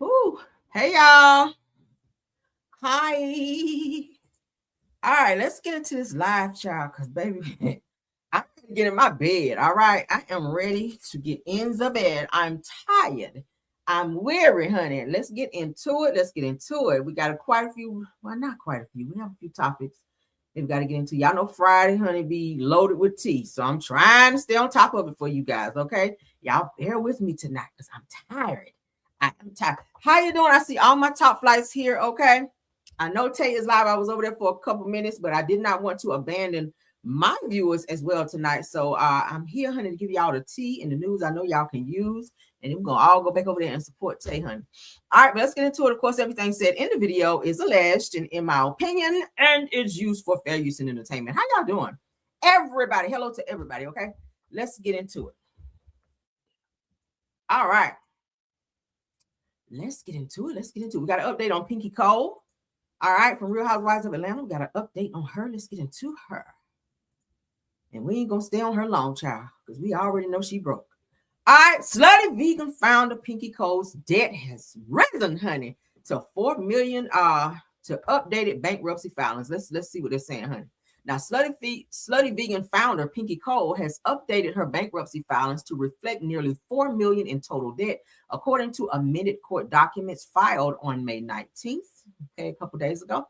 Ooh. Hey y'all. Hi. All right, let's get into this live child because baby, I'm gonna get in my bed. All right. I am ready to get in the bed. I'm tired. I'm weary, honey. Let's get into it. Let's get into it. We got quite a few, well, not quite a few. We have a few topics that we got to get into. Y'all know Friday, honey, be loaded with tea. So I'm trying to stay on top of it for you guys. Okay. Y'all bear with me tonight because I'm tired. I am tired. How you doing? I see all my top flights here. Okay. I know Tay is live. I was over there for a couple minutes, but I did not want to abandon my viewers as well tonight. So I'm here, honey, to give y'all the tea and the news I know y'all can use. And then we're going to all go back over there and support Tay, honey. All right, but let's get into it. Of course, everything said in the video is alleged and in my opinion, and it's used for fair use and entertainment. How y'all doing? Everybody, hello to everybody, okay? Let's get into it. All right. Let's get into it. Let's get into it. We got an update on Pinky Cole. All right, from Real Housewives of Atlanta, we got an update on her. Let's get into her. And we ain't going to stay on her long, child, because we already know she broke. All right, slutty vegan founder Pinky Cole's debt has risen, honey, to $4 million to updated bankruptcy filings. Let's see what they're saying, honey. Now, slutty vegan founder Pinky Cole has updated her bankruptcy filings to reflect nearly $4 million in total debt, according to amended court documents filed on May 19th, okay, a couple days ago,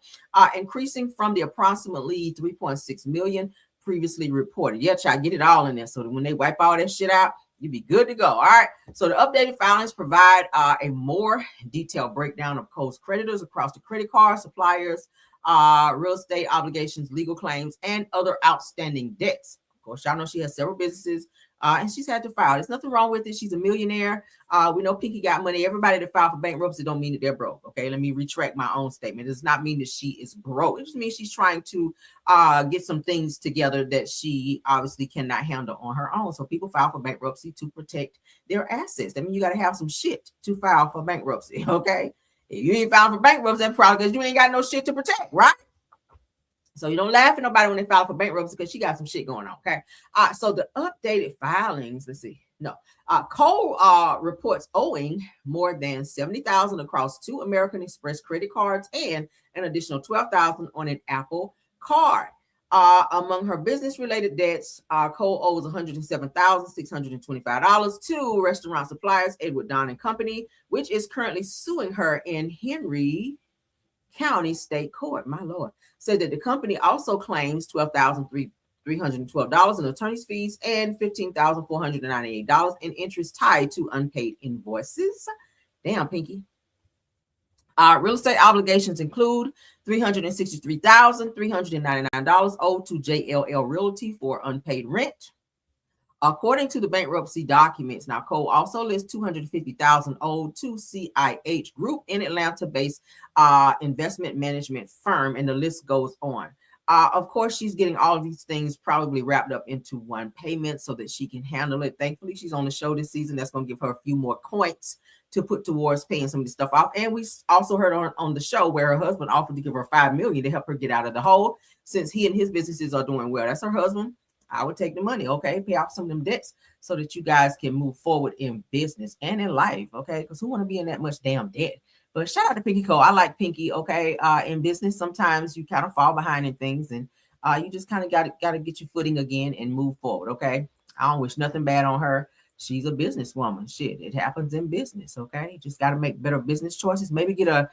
increasing from the approximately $3.6 million previously reported. Yeah, try to get it all in there so that when they wipe all that shit out, you'd be good to go. All right. So the updated filings provide a more detailed breakdown of Cole's creditors across the credit card, suppliers, real estate obligations, legal claims, and other outstanding debts. Of course, y'all know she has several businesses, and she's had to file. There's nothing wrong with it. She's a millionaire. We know Pinky got money. Everybody that filed for bankruptcy don't mean that they're broke. Okay, let me retract my own statement. It does not mean that she is broke. It just means she's trying to get some things together that she obviously cannot handle on her own. So people file for bankruptcy to protect their assets. I mean, you got to have some shit to file for bankruptcy. Okay, if you ain't filed for bankruptcy, that's probably because you ain't got no shit to protect, right? So you don't laugh at nobody when they file for bankruptcy because she got some shit going on. Okay. So the updated filings, let's see. No. Cole reports owing more than $70,000 across 2 American Express credit cards and an additional $12,000 on an Apple card. Among her business-related debts, Cole owes $107,625 to restaurant suppliers Edward Don and Company, which is currently suing her in Henry County State Court. My Lord. Said that the company also claims $12,312 in attorney's fees and $15,498 in interest tied to unpaid invoices. Damn, Pinky. Real estate obligations include $363,399 owed to JLL Realty for unpaid rent. According to the bankruptcy documents, now Cole also lists $250,000 owed to CIH Group, in Atlanta-based investment management firm, and the list goes on. Of course, she's getting all of these things probably wrapped up into one payment so that she can handle it. Thankfully, she's on the show this season. That's going to give her a few more coins to put towards paying some of this stuff off. And we also heard on the show where her husband offered to give her $5 million to help her get out of the hole, since he and his businesses are doing well. That's her husband. I would take the money, okay, pay off some of them debts so that you guys can move forward in business and in life, okay? Because who want to be in that much damn debt? But shout out to Pinky Cole. I like Pinky, okay? In business, sometimes you kind of fall behind in things, and you just kind of got to get your footing again and move forward, okay? I don't wish nothing bad on her. She's a businesswoman. Shit, it happens in business, okay? You just got to make better business choices. Maybe get a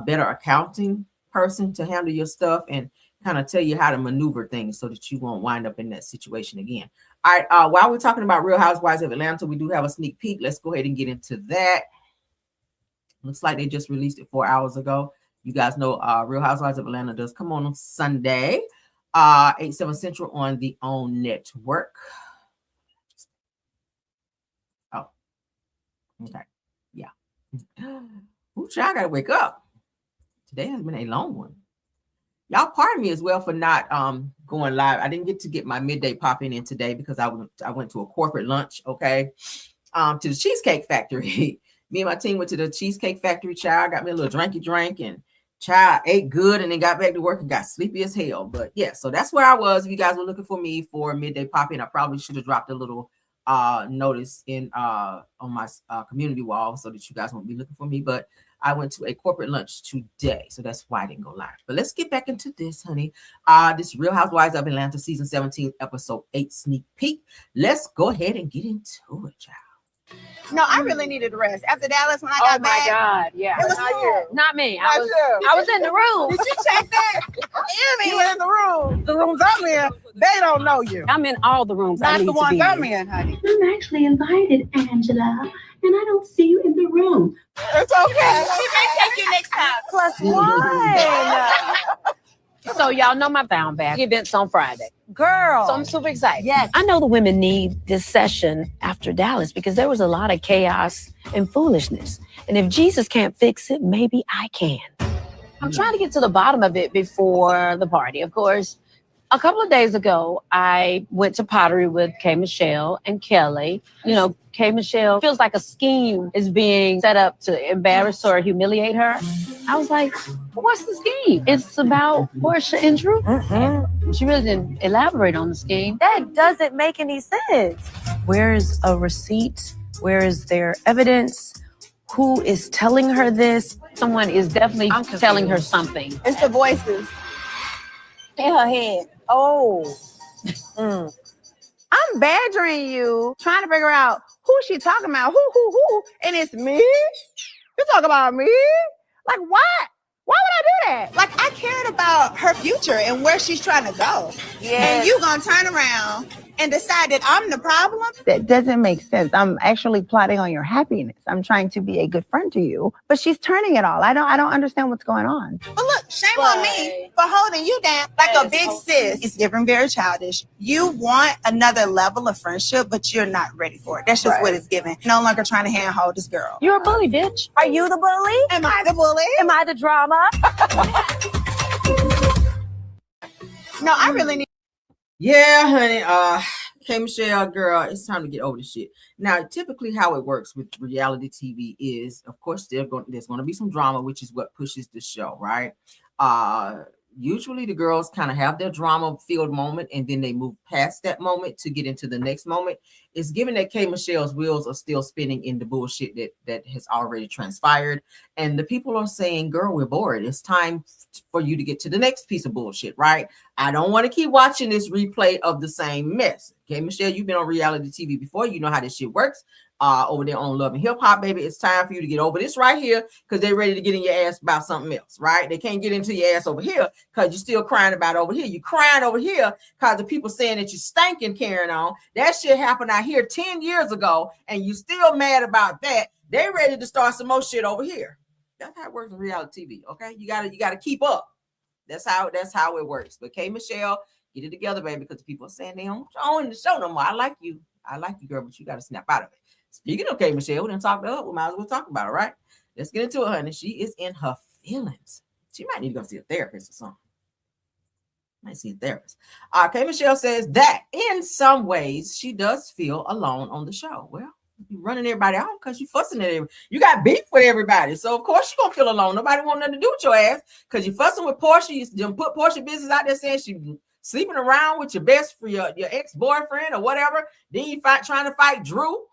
better accounting person to handle your stuff and kind of tell you how to maneuver things so that you won't wind up in that situation again. All right. While we're talking about Real Housewives of Atlanta, we do have a sneak peek. Let's go ahead and get into that. Looks like they just released it 4 hours ago. You guys know Real Housewives of Atlanta does come on Sunday, 8, 7 Central on the OWN network. Oh, okay. Yeah. Ooh, I got to wake up. Today has been a long one. Y'all pardon me as well for not going live. I didn't get to get my midday popping in today because I went to a corporate lunch, okay, to the Cheesecake Factory. Me and my team went to the Cheesecake Factory, child. Got me a little drinky drink and child ate good and then got back to work and got sleepy as hell. But yeah, so that's where I was. If you guys were looking for me for midday popping, I probably should have dropped a little notice in on my community wall so that you guys won't be looking for me. But I went to a corporate lunch today, so that's why I didn't go live. But let's get back into this, honey. This Real Housewives of Atlanta season 17, episode 8 sneak peek. Let's go ahead and get into it, child. No, I really needed a rest after Dallas when I got back. Oh my God, yeah. It was not me. I was in the room. Did you check that? You were in the room. The rooms I'm in, they don't know you. I'm in all the rooms. Not the ones I'm in, honey. I'm actually invited, Angela, and I don't see you in the room. It's okay. We may take you next time. +1. So y'all know my Found Bag event's on Friday. Girl. So I'm super excited. Yes. I know the women need this session after Dallas because there was a lot of chaos and foolishness. And if Jesus can't fix it, maybe I can. I'm trying to get to the bottom of it before the party, of course. A couple of days ago, I went to pottery with K. Michelle and Kelly. You know, K. Michelle feels like a scheme is being set up to embarrass or humiliate her. I was like, what's the scheme? It's about Portia and Drew. She really didn't elaborate on the scheme. That doesn't make any sense. Where is a receipt? Where is their evidence? Who is telling her this? Someone is definitely telling her something. It's the voices in her head. Oh. I'm badgering you, trying to figure out who she talking about. Who? And it's me? You talk about me? Like, what? Why would I do that? Like, I cared about her future and where she's trying to go. Yeah. And you gonna turn around and decide that I'm the problem? That doesn't make sense. I'm actually plotting on your happiness. I'm trying to be a good friend to you, but she's turning it all. I don't understand what's going on. But look, shame on me for holding you down like a big sis. It's different, very childish. You want another level of friendship, but you're not ready for it. That's just what it's giving. No longer trying to handhold this girl. You're a bully, bitch. Are you the bully? Am I the bully? Am I the drama? No, I really need. Yeah, honey. K. Michelle, girl, it's time to get over this shit. Now, typically how it works with reality TV is, of course, there's going to be some drama, which is what pushes the show, right? Usually the girls kind of have their drama-filled moment, and then they move past that moment to get into the next moment. It's given that K. Michelle's wheels are still spinning in the bullshit that has already transpired, and the people are saying, girl, we're bored. It's time for you to get to the next piece of bullshit, right? I don't want to keep watching this replay of the same mess. K. Michelle, you've been on reality TV before. You know how this shit works. Over there on Love and Hip Hop, baby. It's time for you to get over this right here because they're ready to get in your ass about something else, right? They can't get into your ass over here because you're still crying about over here. You're crying over here because the people saying that you're stinking carrying on. That shit happened out here 10 years ago, and you still mad about that. They're ready to start some more shit over here. That's how it works in reality TV, okay? You gotta keep up. That's how it works. But K. Michelle, get it together, baby, because the people are saying they don't own the show no more. I like you, girl, but you got to snap out of it. Speaking of K. Michelle, we didn't talk to her. We might as well talk about it, right? Let's get into it, honey. She is in her feelings. She might need to go see a therapist or something. Might see a therapist. K. Michelle says that in some ways she does feel alone on the show. Well, you're running everybody out because you're fussing at everybody. You got beef with everybody. So, of course, you're going to feel alone. Nobody want nothing to do with your ass because you're fussing with Portia. You put Portia business out there saying she sleeping around with your your ex-boyfriend or whatever. Then you trying to fight Drew.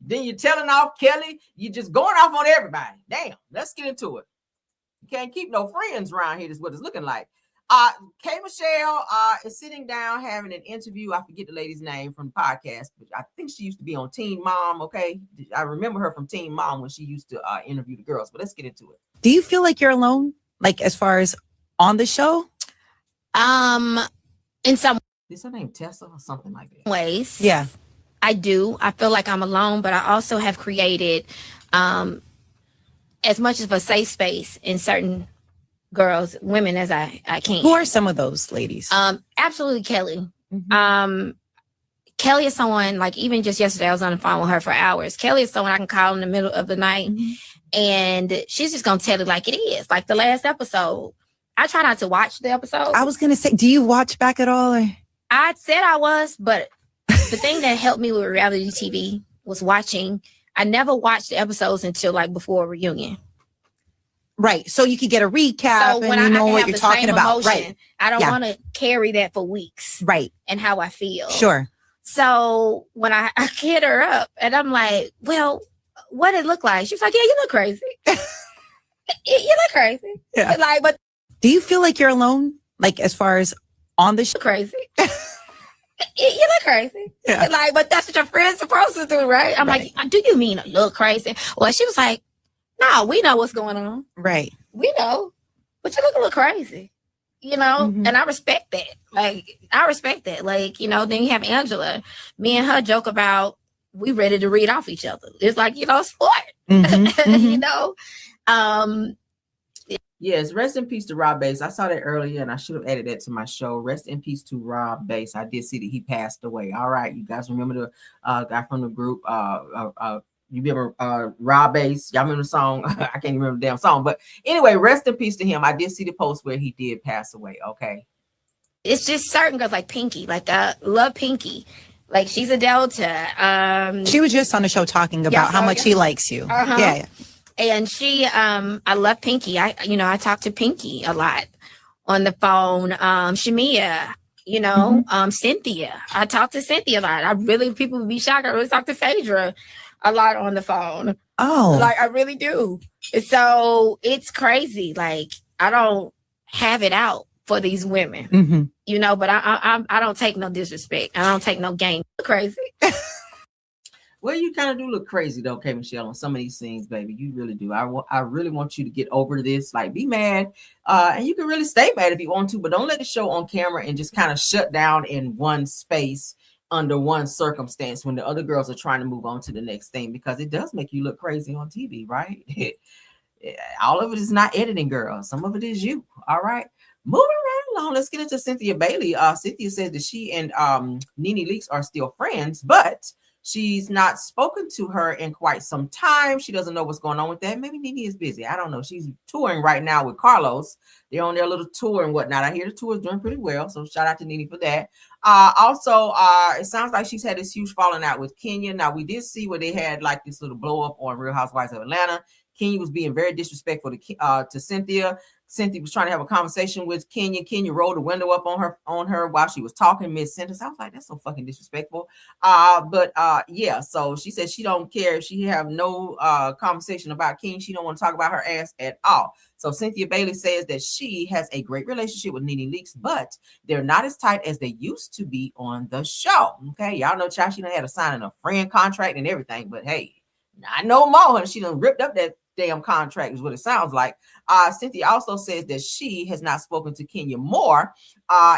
Then you're telling off Kelly. You're just going off on everybody. Damn, let's get into it. You can't keep no friends around here. That's what it's looking like. K. Michelle is sitting down having an interview. I forget the lady's name from the podcast, but I think she used to be on Teen Mom. Okay, I remember her from Teen Mom when she used to interview the girls. But let's get into it. Do you feel like you're alone, like as far as on the show? In some Is her name Tessa or something like that? ways, Yeah. I do. I feel like I'm alone, but I also have created as much of a safe space in certain women as I can. Who are some of those ladies? Absolutely Kelly. Mm-hmm. Kelly is someone, like, even just yesterday I was on the phone with her for hours. Kelly is someone I can call in the middle of the night, and she's just gonna tell it like it is. Like the last episode, I try not to watch the episode. I was gonna say, do you watch back at all? Or? I said I was, but the thing that helped me with reality TV was watching. I never watched the episodes until like before a reunion. Right. So you could get a recap So and when you I know have what you're the same talking about. emotion, Right. I don't Yeah. want to carry that for weeks. Right. And how I feel. Sure. So when I hit her up and I'm like, well, what did it look like? She was like, yeah, you look crazy. You look crazy. Yeah. Like, but Do you feel like you're alone? Like as far as on the show? crazy. You look crazy. Yeah. Like, but that's what your friend's supposed to do, right? I'm like, do you mean a little crazy? Well, she was like, no, we know what's going on. Right. We know, but you look a little crazy, you know? Mhm. And I respect that. Like, I respect that. Like, you know, then you have Angela. Me and her joke about we ready to read off each other. It's like, you know, sport. Mhm, You mhm. know? Yes, rest in peace to Rob Bass. I saw that earlier and I should have added that to my show. Rest in peace to Rob Bass. I did see that he passed away. All right, you guys remember the guy from the group, you remember Rob Bass? Y'all remember the song? I can't even remember the damn song. But anyway, rest in peace to him. I did see the post where he did pass away. Okay. It's just certain girls like Pinky. Like, I love Pinky. Like, she's a Delta. She was just on the show talking about how much he likes you. Uh-huh. Yeah. And she, I love Pinky. I talk to Pinky a lot on the phone. Shamia, you know, Cynthia. I talk to Cynthia a lot. People would be shocked. I really talk to Phaedra a lot on the phone. Oh. Like, I really do. So it's crazy. Like, I don't have it out for these women, Mm-hmm. you know, but I don't take no disrespect. I don't take no game. Crazy. Well, you kind of do look crazy though, K. Michelle, on some of these scenes, baby. You really do. I really want you to get over this. Like, be mad, and you can really stay mad if you want to, but don't let the show on camera and just kind of shut down in one space under one circumstance when the other girls are trying to move on to the next thing, because it does make you look crazy on TV, right? All of it is not editing, girls. Some of it is you. All right. Moving right along, let's get into Cynthia Bailey. Cynthia says that she and Nene Leakes are still friends, but she's not spoken to her in quite some time. She doesn't know what's going on with that. Maybe Nene is busy. I don't know. She's touring right now with Carlos. They're on their little tour and whatnot. I hear the tour is doing pretty well. So shout out to Nene for that. Also, it sounds like she's had this huge falling out with Kenya. Now, we did see where they had like this little blow up on Real Housewives of Atlanta. Kenya was being very disrespectful to Cynthia. Cynthia was trying to have a conversation with Kenya. Kenya rolled the window up on her while she was talking mid-sentence. I was like, that's so fucking disrespectful. Yeah, so she said she don't care if she have no conversation about Kenya. She don't want to talk about her ass at all. So Cynthia Bailey says that she has a great relationship with Nene Leakes, but they're not as tight as they used to be on the show. Okay, y'all know Child, she done had to sign a friend contract and everything, but hey, not no more. And she done ripped up that damn contract is what it sounds like. Cynthia also says that she has not spoken to Kenya more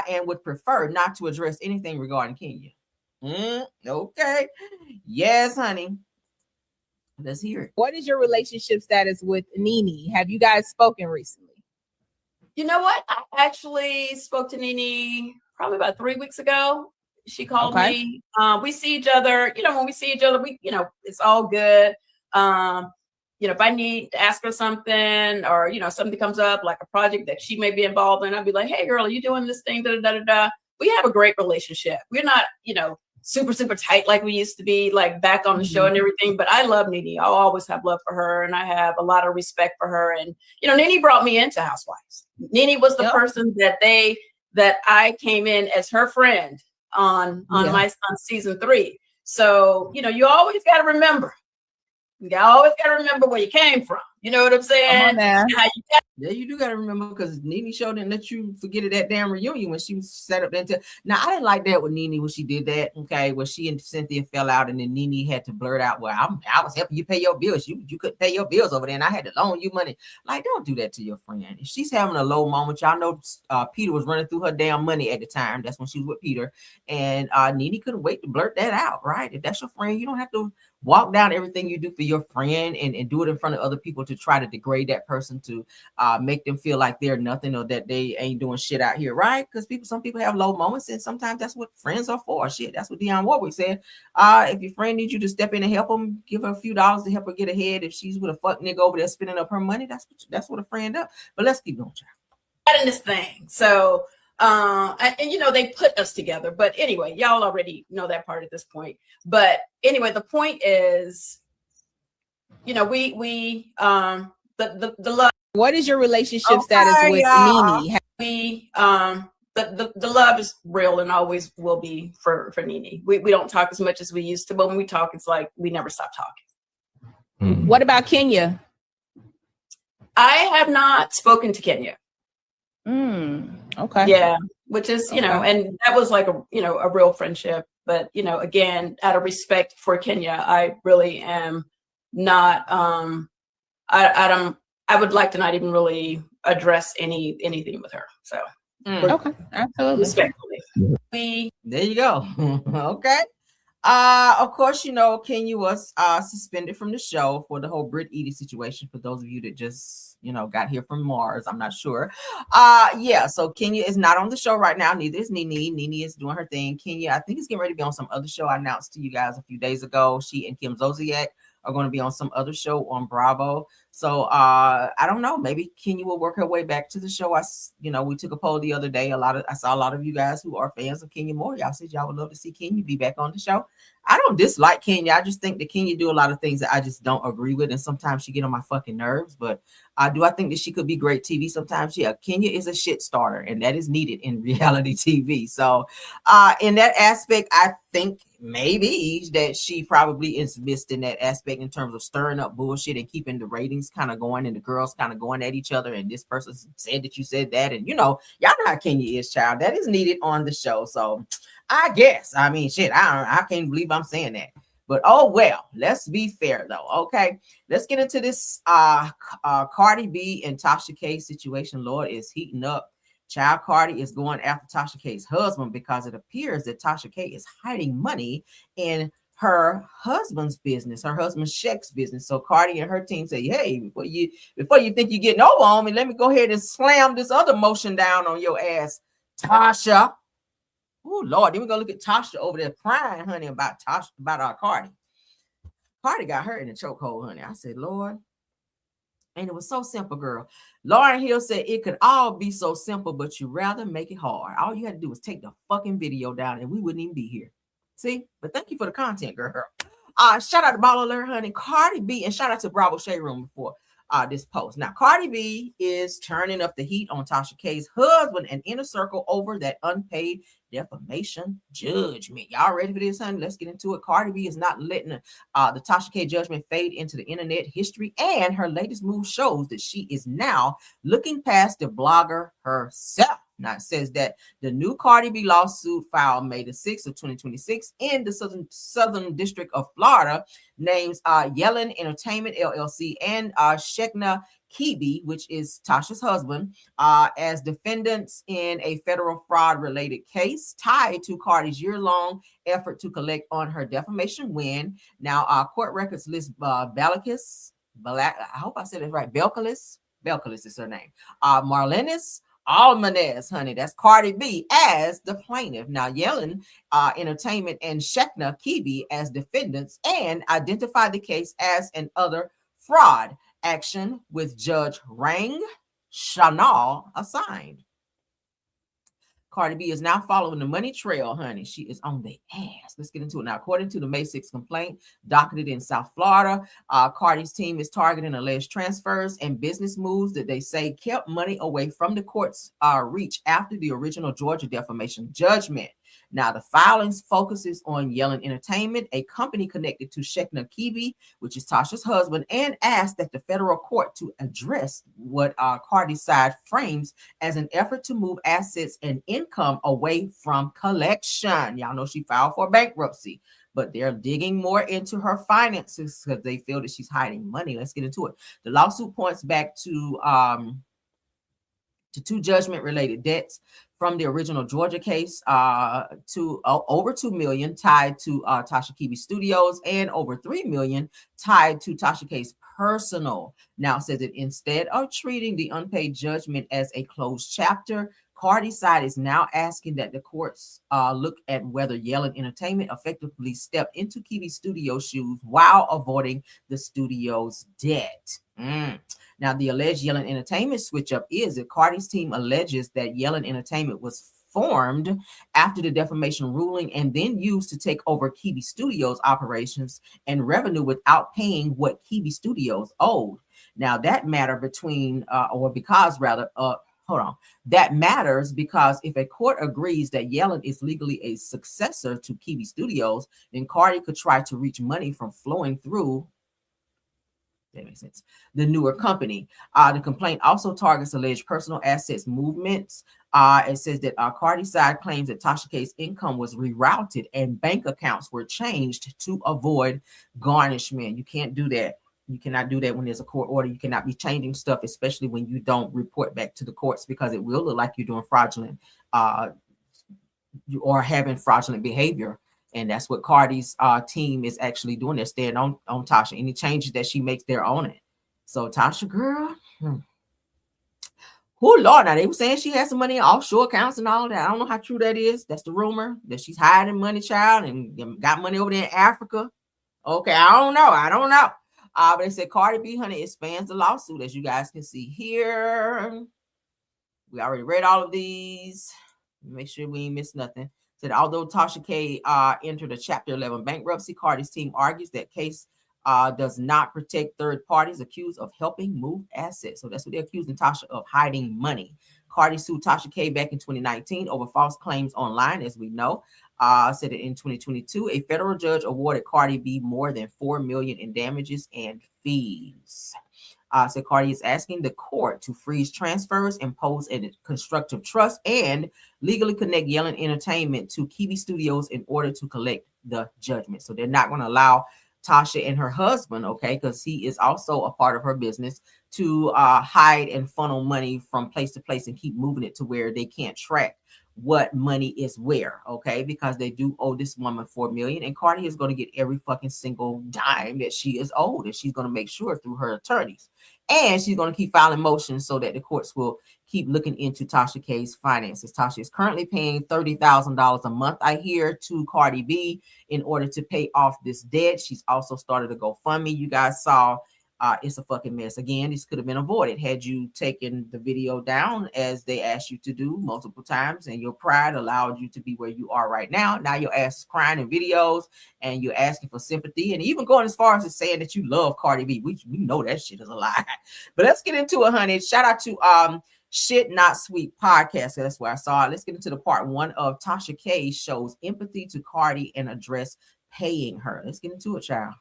and would prefer not to address anything regarding Kenya. Okay. Yes, honey. Let's hear it. What is your relationship status with Nene? Have you guys spoken recently? You know what? I actually spoke to Nene probably about 3 weeks ago. She called me. We see each other. You know, when we see each other, it's all good. If I need to ask her something or, something comes up, like a project that she may be involved in, I'll be like, hey, girl, are you doing this thing? Da, da, da, da. We have a great relationship. We're not, super, super tight like we used to be, like back on the show and everything. But I love Nene. I'll always have love for her. And I have a lot of respect for her. And, Nene brought me into Housewives. Nene was the person that I came in as her friend on season 3. So, you always got to remember. You always got to remember where you came from. You know what I'm saying? Yeah, you do got to remember, because Nene show didn't let you forget it that damn reunion when she was set up into. Now, I didn't like that with Nene when she did that. Okay, where she and Cynthia fell out, and then Nene had to blurt out, "Well, I was helping you pay your bills. You couldn't pay your bills over there, and I had to loan you money." Like, don't do that to your friend. If she's having a low moment, y'all know Peter was running through her damn money at the time. That's when she was with Peter, and Nene couldn't wait to blurt that out. Right? If that's your friend, you don't have to walk down everything you do for your friend and do it in front of other people to try to degrade that person, to make them feel like they're nothing or that they ain't doing shit out here, right? Because some people have low moments, and sometimes that's what friends are for. Shit, that's what Dionne Warwick said. If your friend needs you to step in and help them, give her a few dollars to help her get ahead. If she's with a fuck nigga over there spending up her money, that's what a friend does. But let's keep going, child. In this thing, so they put us together. But anyway, y'all already know that part at this point. But anyway, the point is, the love. What is your relationship status with Nene? the love is real and always will be for Nene. We don't talk as much as we used to, but when we talk, it's like we never stop talking. What about Kenya? I have not spoken to Kenya. Okay. Yeah, which is, you know, and that was like a real friendship. But, you know, again, out of respect for Kenya, I really am not, I would like to not even really address anything with her. So, okay, absolutely. Respectfully. There you go. Okay. Of course, you know, Kenya was suspended from the show for the whole Brit Edie situation. For those of you that just, you know, got here from Mars, I'm not sure. Yeah, so Kenya is not on the show right now. Neither is Nene. Nene is doing her thing. Kenya, I think, is getting ready to be on some other show I announced to you guys a few days ago. She and Kim Zolciak are going to be on some other show on Bravo. So I don't know. Maybe Kenya will work her way back to the show. We took a poll the other day. I saw a lot of you guys who are fans of Kenya Moore. Y'all said y'all would love to see Kenya be back on the show. I don't dislike Kenya. I just think that Kenya do a lot of things that I just don't agree with, and sometimes she get on my fucking nerves. But I think that she could be great TV sometimes. Yeah, Kenya is a shit starter, and that is needed in reality TV. So in that aspect, I think maybe that she probably is missed in that aspect in terms of stirring up bullshit and keeping the ratings kind of going and the girls kind of going at each other. And this person said that you said that, and you know, y'all know how Kenya is, child. That is needed on the show. So I guess, I mean, shit, I can't believe I'm saying that. But oh well, let's be fair though. Okay, let's get into this Cardi B and Tasha K situation. Lord, is heating up. Child, Cardi is going after Tasha K's husband because it appears that Tasha K is hiding money in her husband's business, her husband's Shaq's business. So Cardi and her team say, hey, before you think you're getting over on me, let me go ahead and slam this other motion down on your ass, Tasha. Oh Lord, then we go look at Tasha over there crying, honey, about our Cardi. Cardi got her in the chokehold, honey. I said, Lord. And it was so simple, girl. Lauryn Hill said it could all be so simple, but you rather make it hard. All you had to do was take the fucking video down and we wouldn't even be here. See? But thank you for the content, girl. Shout out to Ball Alert, honey. Cardi B, and shout out to Bravo Shade Room before this post. Now, Cardi B is turning up the heat on Tasha K's husband and Inner Circle over that unpaid defamation judgment. Y'all ready for this, honey? Let's get into it. Cardi B is not letting the Tasha K judgment fade into the internet history, and her latest move shows that she is now looking past the blogger herself. Now, it says that the new Cardi B lawsuit filed May the 6th of 2026 in the Southern District of Florida names Yellen Entertainment, LLC, and Shekna Kibi, which is Tasha's husband, as defendants in a federal fraud-related case tied to Cardi's year-long effort to collect on her defamation win. Now, court records list Belkis, I hope I said it right, Belkis is her name, Marlenis Almanez, honey, that's Cardi B, as the plaintiff. Now, Yellen Entertainment and Shekna Kibi as defendants, and identified the case as an other fraud action with Judge Rang Chanal assigned. Cardi B is now following the money trail, honey. She is on the ass. Let's get into it now. According to the May 6th complaint docketed in South Florida, Cardi's team is targeting alleged transfers and business moves that they say kept money away from the court's reach after the original Georgia defamation judgment. Now, the filings focuses on Yellen Entertainment, a company connected to Shekna Kibi, which is Tasha's husband, and asked that the federal court to address what Cardi's side frames as an effort to move assets and income away from collection. Y'all know she filed for bankruptcy, but they're digging more into her finances because they feel that she's hiding money. Let's get into it. The lawsuit points back to two judgment-related debts from the original Georgia case to over $2 million tied to Tasha Kibi Studios and over $3 million tied to Tasha K's personal. Now, it says that instead of treating the unpaid judgment as a closed chapter, Cardi's side is now asking that the courts look at whether Yellen Entertainment effectively stepped into Kibi Studios' shoes while avoiding the studio's debt. Now, the alleged Yellen Entertainment switch up is that Cardi's team alleges that Yellen Entertainment was formed after the defamation ruling and then used to take over Kibi Studios operations and revenue without paying what Kibi Studios owed. Now, that matter because hold on. That matters because if a court agrees that Yellen is legally a successor to Kiwi Studios, then Cardi could try to reach money from flowing through. That makes sense. The newer company. The complaint also targets alleged personal assets movements. It says that Cardi's side claims that Tasha K's income was rerouted and bank accounts were changed to avoid garnishment. You can't do that. You cannot do that when there's a court order. You cannot be changing stuff, especially when you don't report back to the courts, because it will look like you're doing fraudulent, you are having fraudulent behavior. And that's what Cardi's team is actually doing. They're staying on Tasha. Any changes that she makes, they're on it. So Tasha, girl, oh Lord, now they were saying she has some money in offshore accounts and all that. I don't know how true that is. That's the rumor, that she's hiding money, child, and got money over there in Africa. Okay, I don't know. But they said Cardi B, honey, expands the lawsuit, as you guys can see here. We already read all of these. Make sure we ain't miss nothing. Said although Tasha K entered a Chapter 11 bankruptcy, Cardi's team argues that case does not protect third parties accused of helping move assets. So that's what they're accusing Tasha of, hiding money. Cardi sued Tasha K back in 2019 over false claims online, as we know. Said that in 2022, a federal judge awarded Cardi B more than $4 million in damages and fees. So Cardi is asking the court to freeze transfers, impose a constructive trust, and legally connect Yellen Entertainment to Kiwi Studios in order to collect the judgment. So they're not going to allow Tasha and her husband, okay, because he is also a part of her business, to hide and funnel money from place to place and keep moving it to where they can't track what money is where, okay, because they do owe this woman $4 million, and Cardi is going to get every fucking single dime that she is owed, and she's going to make sure through her attorneys, and she's going to keep filing motions so that the courts will keep looking into Tasha K's finances. Tasha is currently paying $30,000 a month, I hear, to Cardi B in order to pay off this debt. She's also started a GoFundMe. You guys saw. It's a fucking mess. Again, this could have been avoided had you taken the video down as they asked you to do multiple times, and your pride allowed you to be where you are right now. Now your ass is crying in videos and you're asking for sympathy, and even going as far as saying that you love Cardi B. We know that shit is a lie. But let's get into it, honey. Shout out to Shit Not Sweet podcast. That's where I saw it. Let's get into the part one of Tasha K shows empathy to Cardi and address paying her. Let's get into it, child.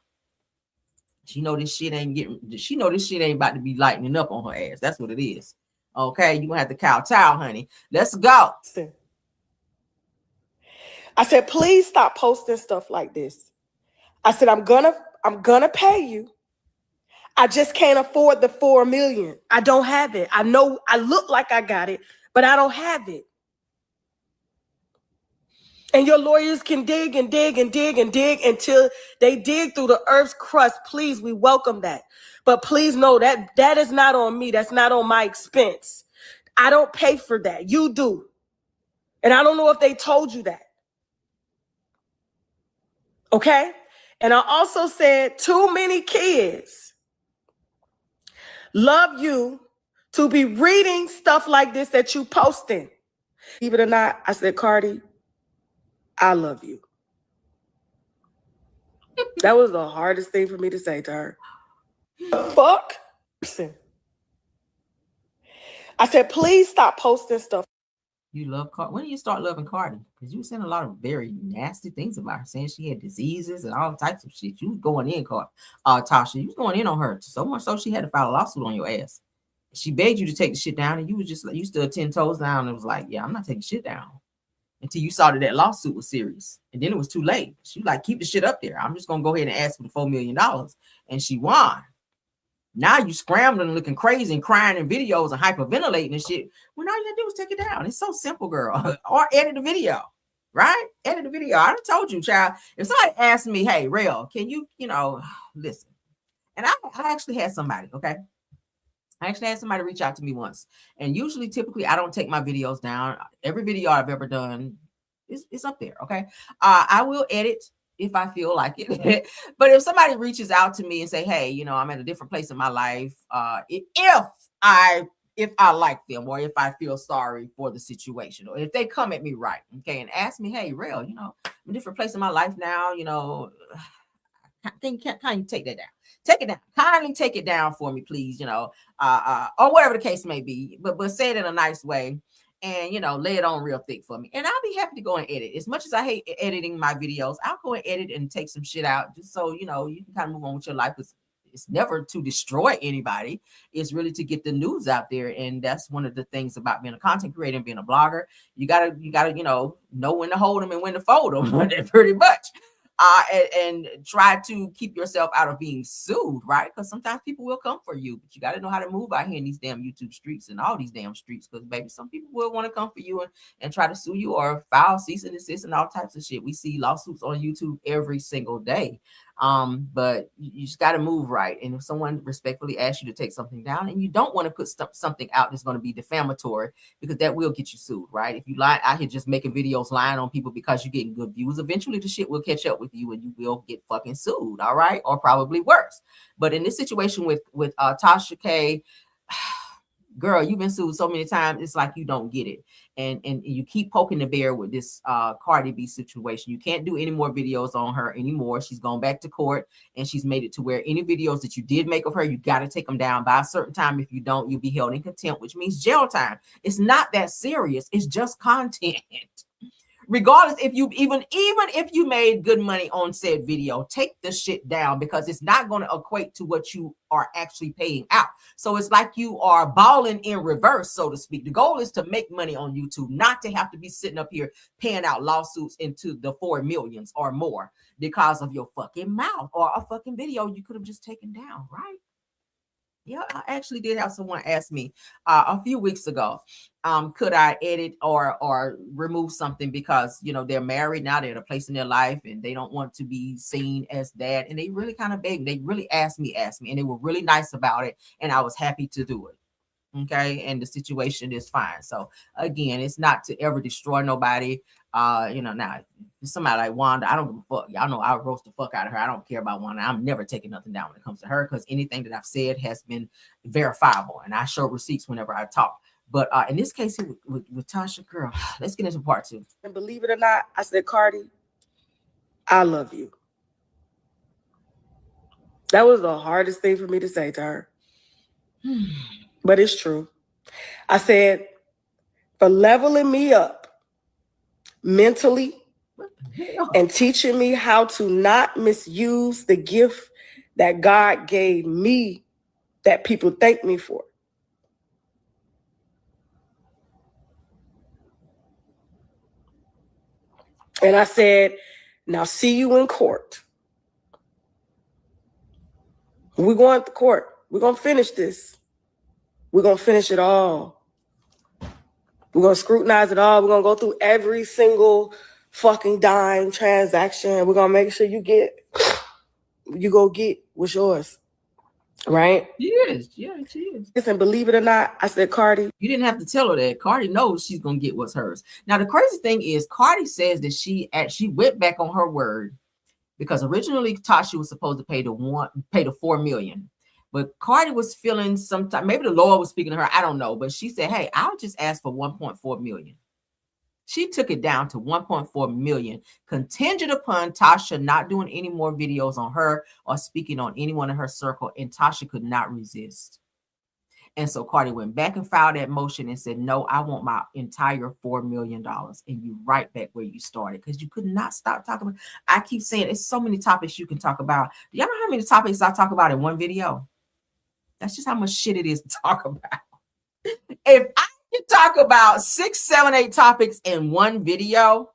She know this shit ain't about to be lightening up on her ass. That's what it is. Okay, you gonna have to kowtow, honey. Let's go. I said, please stop posting stuff like this. I said, I'm gonna pay you. I just can't afford the $4 million. I don't have it. I know I look like I got it, but I don't have it. And your lawyers can dig and dig and dig and dig until they dig through the earth's crust. Please, we welcome that. But please know that that is not on me. That's not on my expense. I don't pay for that. You do. And I don't know if they told you that. Okay? And I also said too many kids love you to be reading stuff like this that you posting. Believe it or not, I said, Cardi, I love you. That was the hardest thing for me to say to her. Fuck. I said, please stop posting stuff. You love Cardi. When do you start loving Cardi? Because you were saying a lot of very nasty things about her, saying she had diseases and all types of shit. You was going in, Tasha. You was going in on her so much so she had to file a lawsuit on your ass. She begged you to take the shit down, and you was just like, you stood 10 toes down and was like, yeah, I'm not taking shit down. Until you saw that lawsuit was serious. And then it was too late. She was like, keep the shit up there. I'm just going to go ahead and ask for the $4 million. And she won. Now you scrambling, looking crazy and crying in videos and hyperventilating and shit. When all you got to do is take it down. It's so simple, girl. Or edit the video, right? Edit the video. I done told you, child. If somebody asked me, hey, Rhoa, can you, listen. And I actually had somebody, okay? I actually had somebody reach out to me once. And typically, I don't take my videos down. Every video I've ever done is up there, okay? I will edit if I feel like it. But if somebody reaches out to me and say, hey, I'm at a different place in my life, if I like them or if I feel sorry for the situation, or if they come at me right, okay, and ask me, hey, Rhoa, I'm in a different place in my life now, Can you take that down? Take it down. Kindly take it down for me, please. Or whatever the case may be. But say it in a nice way, and lay it on real thick for me. And I'll be happy to go and edit. As much as I hate editing my videos, I'll go and edit and take some shit out, just so you can kind of move on with your life. It's never to destroy anybody. It's really to get the news out there. And that's one of the things about being a content creator and being a blogger. You gotta, know when to hold them and when to fold them, pretty much. And try to keep yourself out of being sued, right? Because sometimes people will come for you, but you got to know how to move out here in these damn YouTube streets and all these damn streets. Because baby, some people will want to come for you and try to sue you or file cease and desist and all types of shit. We see lawsuits on YouTube every single day. But you just got to move right. And if someone respectfully asks you to take something down, and you don't want to put something out that's going to be defamatory, because that will get you sued, right? If you lie out here just making videos lying on people because you're getting good views, eventually the shit will catch up with you and you will get fucking sued, all right? Or probably worse. But in this situation with Tasha K, girl, you've been sued so many times, it's like you don't get it. And you keep poking the bear with this Cardi B situation. You can't do any more videos on her anymore. She's gone back to court, and she's made it to where any videos that you did make of her, you got to take them down by a certain time. If you don't, you'll be held in contempt, which means jail time. It's not that serious. It's just content. Regardless, if you even if you made good money on said video, take the shit down, because it's not going to equate to what you are actually paying out. So it's like you are balling in reverse, so to speak. The goal is to make money on YouTube, not to have to be sitting up here paying out lawsuits into the 4 millions or more because of your fucking mouth or a fucking video you could have just taken down, right? Yeah, I actually did have someone ask me a few weeks ago, could I edit or remove something because, they're married now, they're at a place in their life and they don't want to be seen as that. And they really kind of begged. They really asked me, and they were really nice about it. And I was happy to do it. Okay. And the situation is fine. So again, it's not to ever destroy nobody. Now somebody like Wanda, I don't give a fuck. Y'all know I'll roast the fuck out of her. I don't care about Wanda. I'm never taking nothing down when it comes to her, because anything that I've said has been verifiable, and I show receipts whenever I talk. But in this case here with Tasha, girl, let's get into part 2. And believe it or not, I said, Cardi, I love you. That was the hardest thing for me to say to her. But it's true. I said, for leveling me up mentally and teaching me how to not misuse the gift that God gave me that people thank me for. And I said, now see you in court. We're going to court. We're going to finish this. We're going to finish it all. We're going to scrutinize it all. We're going to go through every single fucking dime transaction. We're going to make sure you go get what's yours. Right? Yes. Yeah, she is. Listen, believe it or not, I said, Cardi. You didn't have to tell her that. Cardi knows she's going to get what's hers. Now, the crazy thing is, Cardi says that she went back on her word, because originally Tasha was supposed to pay the 4 million. But Cardi was feeling sometime, maybe the Lord was speaking to her, I don't know. But she said, hey, I'll just ask for 1.4 million. She took it down to 1.4 million, contingent upon Tasha not doing any more videos on her or speaking on anyone in her circle. And Tasha could not resist. And so Cardi went back and filed that motion and said, no, I want my entire $4 million. And you right back where you started, because you could not stop talking about. I keep saying it's so many topics you can talk about. Do y'all know how many topics I talk about in one video? That's just how much shit it is to talk about. If I can talk about 6, 7, 8 topics in one video,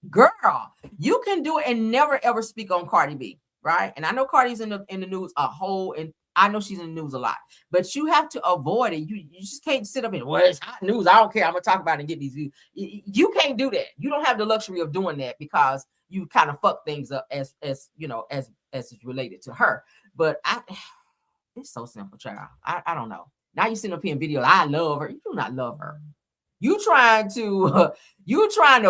girl, you can do it and never ever speak on Cardi B, right? And I know Cardi's in the news a whole, and I know she's in the news a lot, but you have to avoid it. You just can't sit up and, well, it's hot news, I don't care, I'm gonna talk about it and get these views. You can't do that. You don't have the luxury of doing that, because you kind of fuck things up as it's related to her. But it's so simple, child. I don't know. Now you sitting up here in video, I love her. You do not love her. You trying to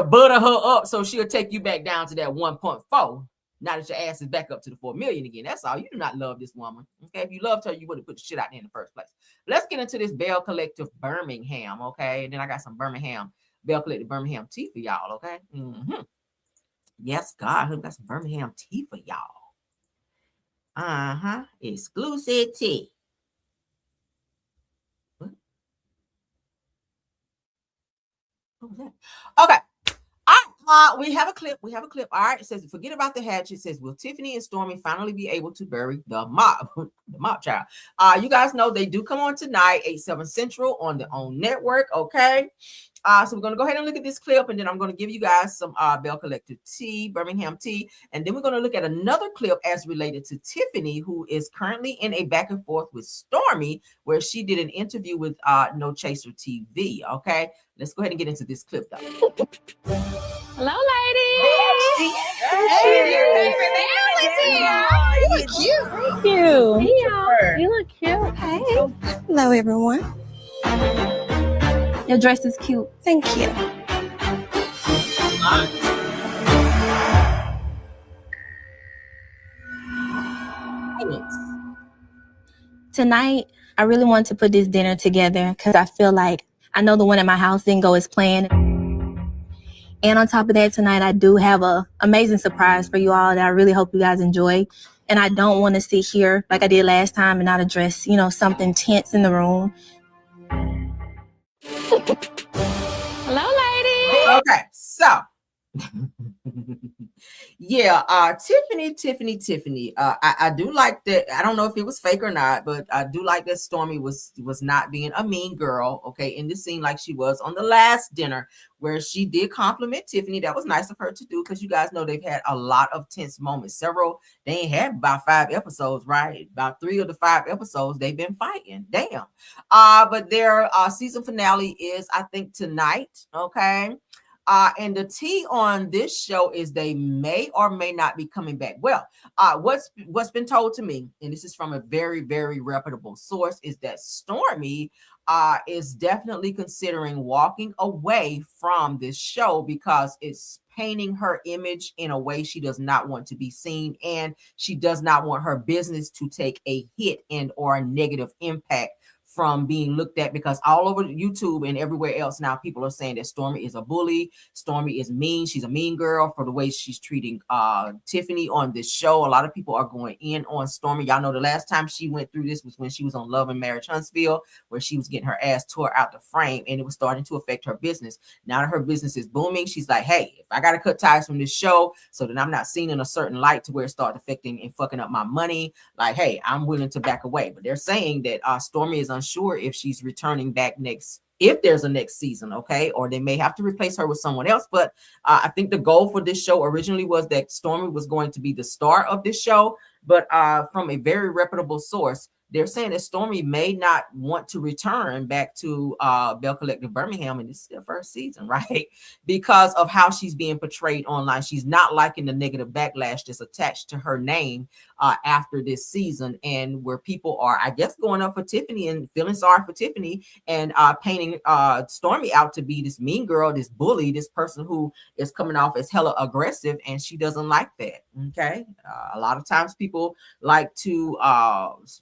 butter her up so she'll take you back down to that 1.4. Now that your ass is back up to the 4 million again. That's all. You do not love this woman. Okay, if you loved her, you would have put the shit out there in the first place. Let's get into this Belle Collective Birmingham. Okay, and then I got some Belle Collective Birmingham tea for y'all. Okay. Yes, God, I got some Birmingham tea for y'all. Exclusivity. What was that? Okay. We have a clip. All right. It says, forget about the hatch. It says, will Tiffany and Stormy finally be able to bury the mob? The mob child. You guys know they do come on tonight, 8/7 Central on the OWN network. Okay. So we're going to go ahead and look at this clip, and then I'm going to give you guys some Belle Collective tea, Birmingham tea, and then we're going to look at another clip as related to Tiffany, who is currently in a back and forth with Stormy, where she did an interview with No Chaser TV. Okay, let's go ahead and get into this clip, though. Hello, ladies. You look cute. Thank you. You look cute. Hey. Hello, everyone. Your dress is cute. Thank you. Tonight, I really want to put this dinner together because I feel like I know the one at my house didn't go as planned. And on top of that, tonight, I do have an amazing surprise for you all that I really hope you guys enjoy. And I don't want to sit here like I did last time and not address, something tense in the room. Hello, ladies. Okay, so yeah, Tiffany. I do like that. I don't know if it was fake or not, but I do like that Stormy was not being a mean girl. Okay, in the scene like she was on the last dinner, where she did compliment Tiffany. That was nice of her to do, because you guys know they've had a lot of tense moments. They ain't had about 5 episodes, right? About 3 of the 5 episodes they've been fighting. Damn. But their season finale is, I think, tonight. Okay. And the tea on this show is they may or may not be coming back. Well, what's been told to me, and this is from a very, very reputable source, is that Stormy is definitely considering walking away from this show because it's painting her image in a way she does not want to be seen, and she does not want her business to take a hit and or a negative impact from being looked at, because all over YouTube and everywhere else now people are saying that Stormy is a bully, Stormy is mean, she's a mean girl for the way she's treating Tiffany on this show. A lot of people are going in on Stormy. Y'all know the last time she went through this was when she was on Love and Marriage Huntsville, where she was getting her ass tore out the frame, and it was starting to affect her business. Now that her business is booming, she's like, hey, if I gotta cut ties from this show so that I'm not seen in a certain light to where it starts affecting and fucking up my money, like, hey, I'm willing to back away. But they're saying that Stormy is unsure if she's returning back if there's a next season, okay, or they may have to replace her with someone else. But I think the goal for this show originally was that Stormy was going to be the star of this show, but from a very reputable source, they're saying that Stormy may not want to return back to Belle Collective Birmingham, and this is their first season, right? Because of how she's being portrayed online. She's not liking the negative backlash that's attached to her name after this season, and where people are, I guess, going up for Tiffany and feeling sorry for Tiffany and painting Stormy out to be this mean girl, this bully, this person who is coming off as hella aggressive, and she doesn't like that, okay? A lot of times people like to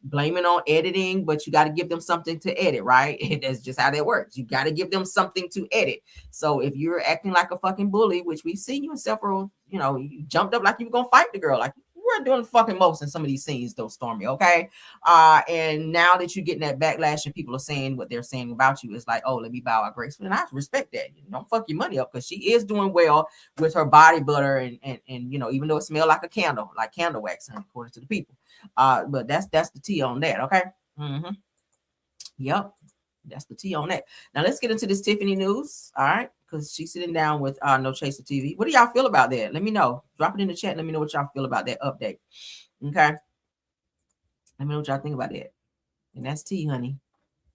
blame it on editing, but you got to give them something to edit, right? That's just how that works. You got to give them something to edit. So if you're acting like a fucking bully, which we've seen you in several, you jumped up like you were gonna fight the girl, like you were doing the fucking most in some of these scenes, though, Stormy, okay? And now that you're getting that backlash and people are saying what they're saying about you, it's like, oh, let me bow out gracefully, and I respect that. Don't fuck your money up, because she is doing well with her body butter, and even though it smells like a candle, like candle wax, according to the people. But that's the tea on that, okay? Yep, that's the tea on that. Now let's get into this Tiffany news, all right? Because she's sitting down with No Chaser TV. What do y'all feel about that? Let me know. Drop it in the chat. Let me know what y'all feel about that update. Okay. Let me know what y'all think about that. And that's tea, honey.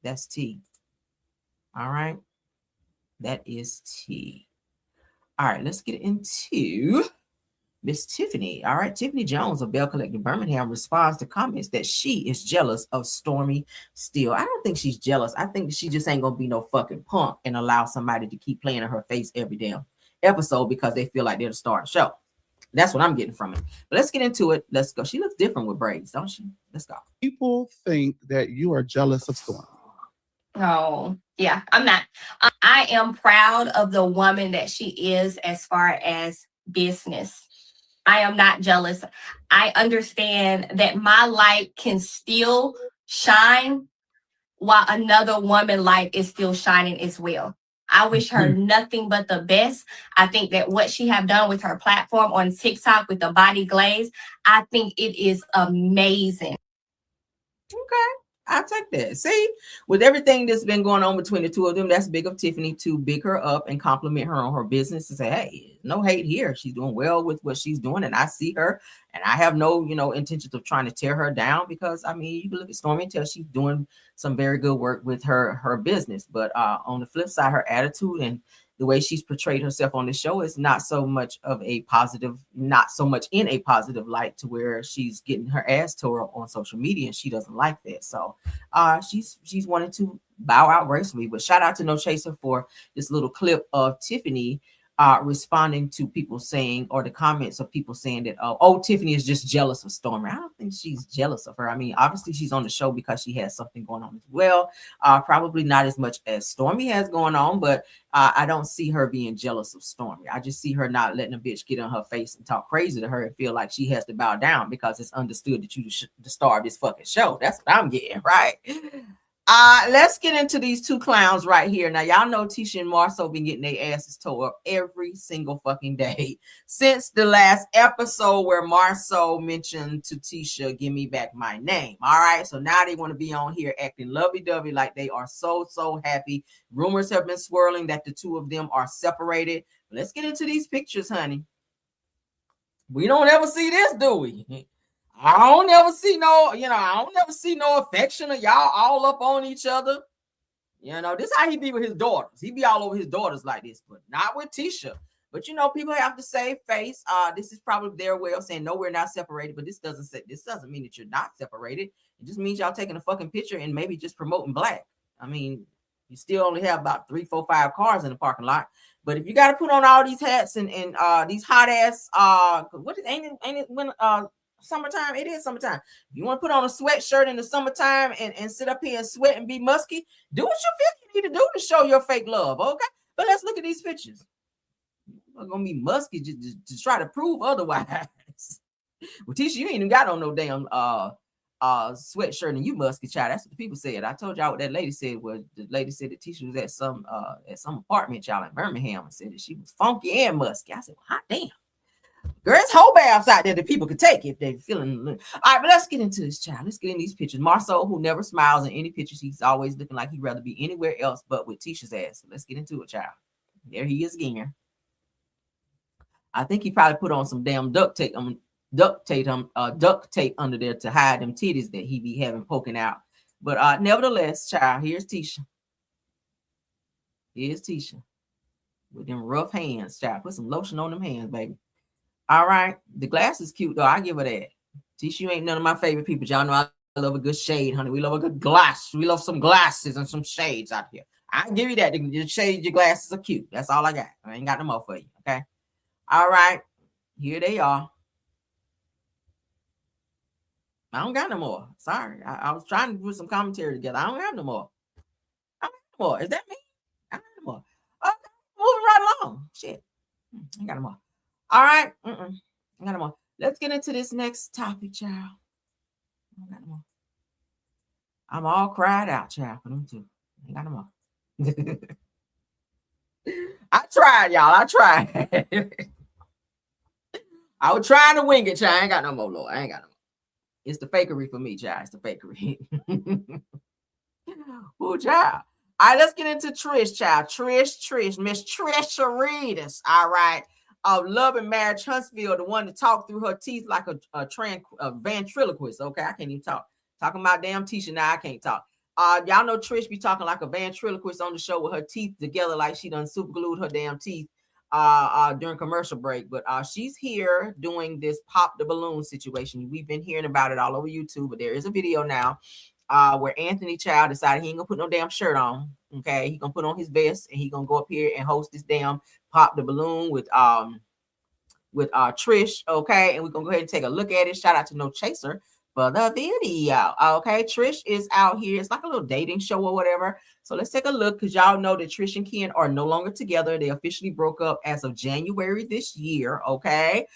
That's tea. All right. That is tea. All right. Let's get into Miss Tiffany. All right. Tiffany Jones of Belle Collective Birmingham responds to comments that she is jealous of Stormy still. I don't think she's jealous. I think she just ain't going to be no fucking punk and allow somebody to keep playing in her face every damn episode because they feel like they're the star of the show. That's what I'm getting from it. But let's get into it. Let's go. She looks different with braids, don't she? Let's go. People think that you are jealous of Stormy. Oh, yeah, I'm not. I am proud of the woman that she is as far as business. I am not jealous. I understand that my light can still shine while another woman's light is still shining as well. I wish her nothing but the best. I think that what she have done with her platform on TikTok with the body glaze, I think it is amazing. Okay, I'll take that. See, with everything that's been going on between the two of them, that's big of Tiffany to big her up and compliment her on her business and say, hey, no hate here. She's doing well with what she's doing. And I see her and I have no, intentions of trying to tear her down because, I mean, you can look at Stormy and tell she's doing some very good work with her business. But on the flip side, her attitude and the way she's portrayed herself on the show is not so much in a positive light to where she's getting her ass tore up on social media, and she doesn't like that. So she's wanted to bow out gracefully. But shout out to No Chaser for this little clip of Tiffany responding to people saying, or the comments of people saying that, oh, Tiffany is just jealous of Stormy. I don't think she's jealous of her. I mean, obviously she's on the show because she has something going on as well. Probably not as much as Stormy has going on, but I don't see her being jealous of Stormy. I just see her not letting a bitch get on her face and talk crazy to her and feel like she has to bow down because it's understood that you're the star of this fucking show. That's what I'm getting, right? Let's get into these two clowns right here. Now, y'all know Tisha and Marsau been getting their asses tore up every single fucking day since the last episode where Marsau mentioned to Tisha, give me back my name. All right, so now they want to be on here acting lovey-dovey like they are so happy. Rumors have been swirling that the two of them are separated. Let's get into these pictures, honey. We don't ever see this, do we? I don't ever see no affection of y'all all up on each other. This is how he be with his daughters. He be all over his daughters like this, but not with Tisha. But people have to save face. This is probably their way of saying no, we're not separated. But this doesn't mean that you're not separated. It just means y'all taking a fucking picture and maybe just promoting black. I mean, you still only have about 3, 4, 5 cars in the parking lot. But if you got to put on all these hats and these hot ass ain't it when summertime? It is summertime. If you want to put on a sweatshirt in the summertime and sit up here and sweat and be musky, do what you feel you need to do to show your fake love, okay? But let's look at these pictures. We're gonna be musky just to try to prove otherwise. Well, Tisha, you ain't even got on no damn sweatshirt and you musky, child. That's what the people said. I told y'all what that lady said. Was the lady said that Tisha was at some apartment, y'all, in Birmingham, and said that she was funky and musky. I said, well, hot damn. Girl, it's whole baths out there that people could take if they're feeling. All right, but let's get into this, child. Let's get in these pictures. Marsau, who never smiles in any pictures, he's always looking like he'd rather be anywhere else but with Tisha's ass. So let's get into it, child. There he is again. I think he probably put on some damn duct tape under there to hide them titties that he be having poking out. But nevertheless, child, here's Tisha. Here's Tisha with them rough hands, child. Put some lotion on them hands, baby. All right. The glass is cute, though. I give her that. Tisha, you ain't none of my favorite people. Y'all know I love a good shade, honey. We love a good glass. We love some glasses and some shades out here. I give you that. The shades, your glasses are cute. That's all I got. I ain't got no more for you, okay? All right. Here they are. I don't got no more. Sorry. I was trying to put some commentary together. I don't have no more. I don't have no more. Is that me? I don't have no more. Okay. Moving right along. Shit. I ain't got no more. All right. I got no more. Let's get into this next topic, child. I don't got no more. I'm all cried out, child, for them too. I ain't got no more. I tried, y'all. I tried. I was trying to wing it, child. I ain't got no more, Lord. I ain't got no more. It's the fakery for me, child. It's the fakery. Ooh, child. All right, let's get into Trish, child. Trish, Miss Trish. All right. Love and Marriage Huntsville, the one that talked through her teeth like a ventriloquist. Okay, I can't even talk. Talking about damn Tisha now, I can't talk. Y'all know Trish be talking like a ventriloquist on the show with her teeth together like she done super glued her damn teeth during commercial break. But she's here doing this pop the balloon situation. We've been hearing about it all over YouTube, but there is a video now where Anthony Child decided he ain't gonna put no damn shirt on. Okay, he gonna put on his vest and he gonna go up here and host this damn pop the balloon with Trish. Okay, and we're gonna go ahead and take a look at it. Shout out to No Chaser for the video. Okay, Trish is out here. It's like a little dating show or whatever. So let's take a look, because y'all know that Trish and Ken are no longer together. They officially broke up as of January this year. Okay.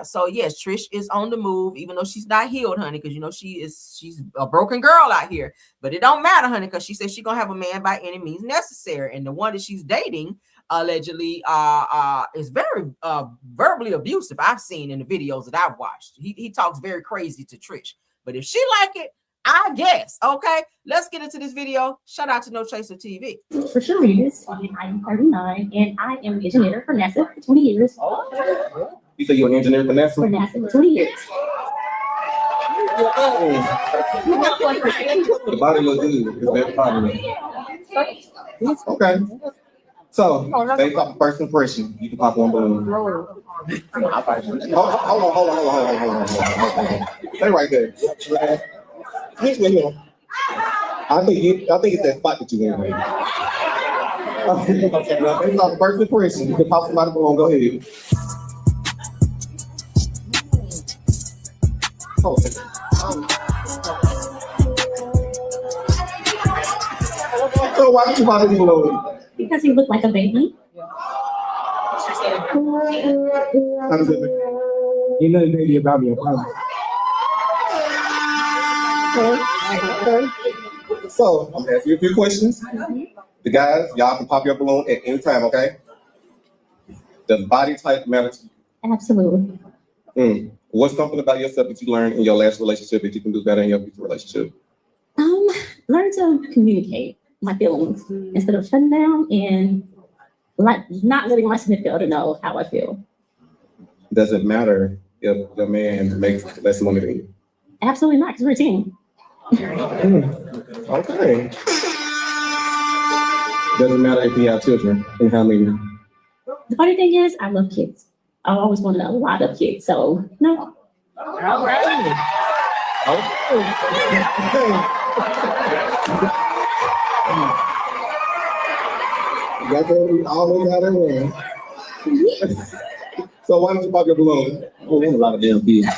So yes, Trish is on the move, even though she's not healed, honey, because you know she's a broken girl out here. But it don't matter, honey, because she says she's gonna have a man by any means necessary. And the one that she's dating allegedly is very verbally abusive. I've seen in the videos that I've watched. He talks very crazy to Trish. But if she like it, I guess. Okay, let's get into this video. Shout out to No Chaser TV. For sure, Regis. I'm 39 and I am an engineer for NASA for 20 years. You say you're an engineer for NASA? For NASA for 20 years. The body looks good. It's very popular. Okay. So, based off first impression, you can pop one balloon. Hold on. Stay right there. I think it's that spot that you're in. Based off first impression, you can pop somebody balloon. Go ahead. So why did you pop this balloon? Because he looked like a baby. How does it make? You know the baby about me in front of me. Okay. So I'm asking you a few questions. The guys, y'all can pop your balloon at any time, okay? Does body type matter to you? Absolutely. What's something about yourself that you learned in your last relationship that you can do better in your future relationship? Learn to communicate my feelings instead of shutting down and like not letting my significant other know how I feel. Does it matter if your man makes less money than you? Absolutely not, because we're a team. Okay. Doesn't matter if you have children and how many. The funny thing is, I love kids. I always wanted a lot of kids, so no. All right. That's what we always had in there. So why don't you pop your balloon? I don't want a lot of damn kids.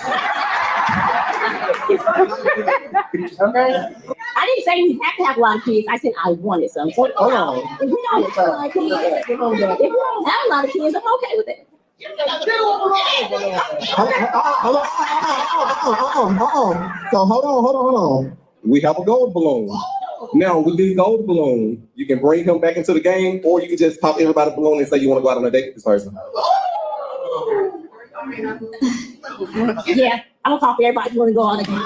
I didn't say you have to have a lot of kids. I said I wanted some. So, hold on. If we don't have a lot of kids, if we don't have a lot of kids, I'm okay with it. So hold on. We have a gold balloon. Now, with this gold balloon, you can bring him back into the game, or you can just pop everybody's balloon and say you want to go out on a date with this person. Yeah, I'm gonna pop everybody want to go on a date.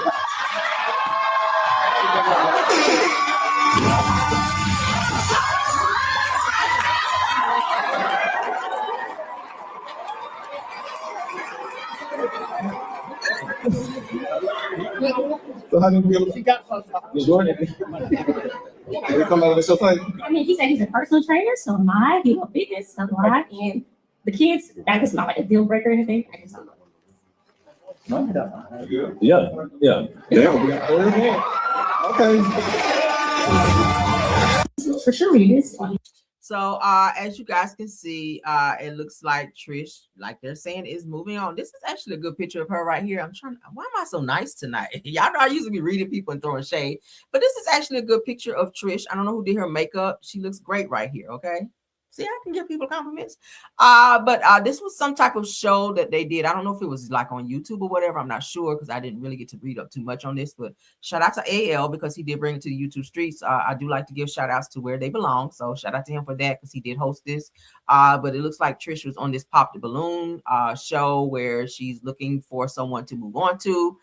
So how do you feel? She got enjoying it. Did it come out of the show thing? I mean, he said he's a personal trainer, so am I. He's a fitness, so am I. And the kids, that was not like a deal breaker or anything. I just don't know. Yeah. Okay. For sure, Regis. So as you guys can see, it looks like Trish, like they're saying, is moving on. This is actually a good picture of her right here. Why am I so nice tonight? Y'all know I usually be reading people and throwing shade, but this is actually a good picture of Trish. I don't know who did her makeup. She looks great right here, okay? See, I can give people compliments. But this was some type of show that they did. I don't know if it was like on YouTube or whatever. I'm not sure because I didn't really get to read up too much on this. But shout out to AL because he did bring it to the YouTube streets. I do like to give shout outs to where they belong. So shout out to him for that because he did host this. But it looks like Trish was on this Pop the Balloon show where she's looking for someone to move on to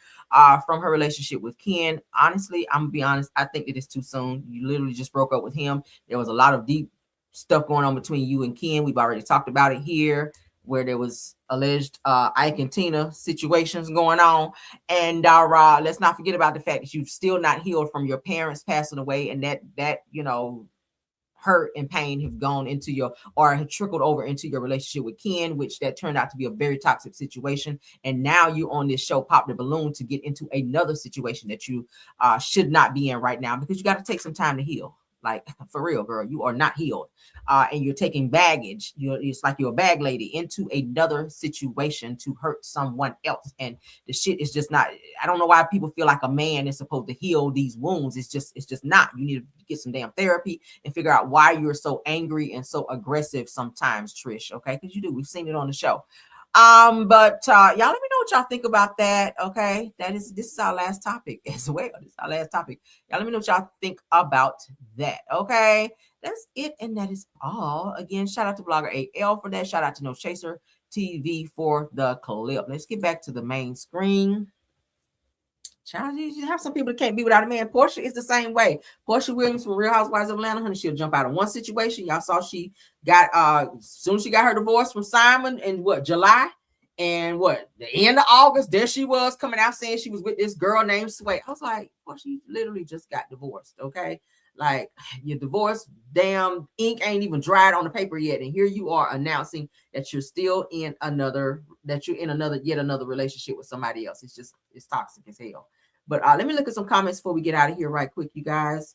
from her relationship with Ken. Honestly, I'm going to be honest. I think that it's too soon. You literally just broke up with him. There was a lot of deep stuff going on between you and Ken. We've already talked about it here, where there was alleged Ike and Tina situations going on. And let's not forget about the fact that you've still not healed from your parents passing away, and that hurt and pain have gone into your, or have trickled over into your relationship with Ken, which that turned out to be a very toxic situation. And now you're on this show, Pop the Balloon, to get into another situation that you should not be in right now, because you got to take some time to heal. Like for real, girl, you are not healed. And you're taking baggage. It's like you're a bag lady into another situation to hurt someone else. And the shit is just not. I don't know why people feel like a man is supposed to heal these wounds. It's just not. You need to get some damn therapy and figure out why you're so angry and so aggressive sometimes, Trish. Okay, because you do. We've seen it on the show. But y'all let me know what y'all think about that. Okay, this is our last topic as well. This is our last topic. Y'all let me know what y'all think about that. Okay, that's it, and that is all. Again, shout out to Blogger AL for that. Shout out to No Chaser TV for the clip. Let's get back to the main screen. Child, you have some people that can't be without a man. Portia is the same way. Portia Williams from Real Housewives of Atlanta, honey, she'll jump out of one situation. Y'all saw she got as soon as she got her divorce from Simon in July, and the end of August, there she was coming out saying she was with this girl named Sway. I was like, well, she literally just got divorced. Okay, like your divorce, damn ink ain't even dried on the paper yet, and here you are announcing that you're still in yet another relationship with somebody else. It's toxic as hell. But let me look at some comments before we get out of here right quick, you guys.